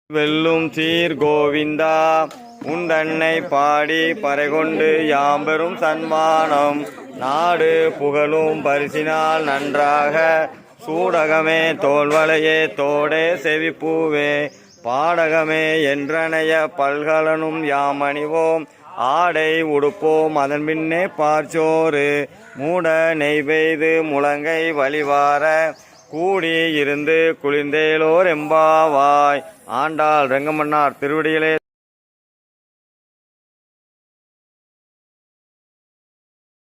வெல்லும் சீர் கோவிந்தா உண்டன்னை பாடி பறைகொண்டு யாம்பெரும் சன்மானம் நாடு புகழும் பரிசினால் நன்றாக சூடகமே தோல்வளையே தோடே செவிப்பூவே பாடகமே என்றனைய பல்கலனும் யாமணிவோம் ஆடை உடுப்போம் அதன் பின்னே பார்ச்சோறு மூட நெய்வெய்து முழங்கை வழிவார கூடி இருந்து குளிர்ந்தேலோர் எம்பாவாய். ஆண்டாள் ரெங்கமன்னார் திருவடிகளே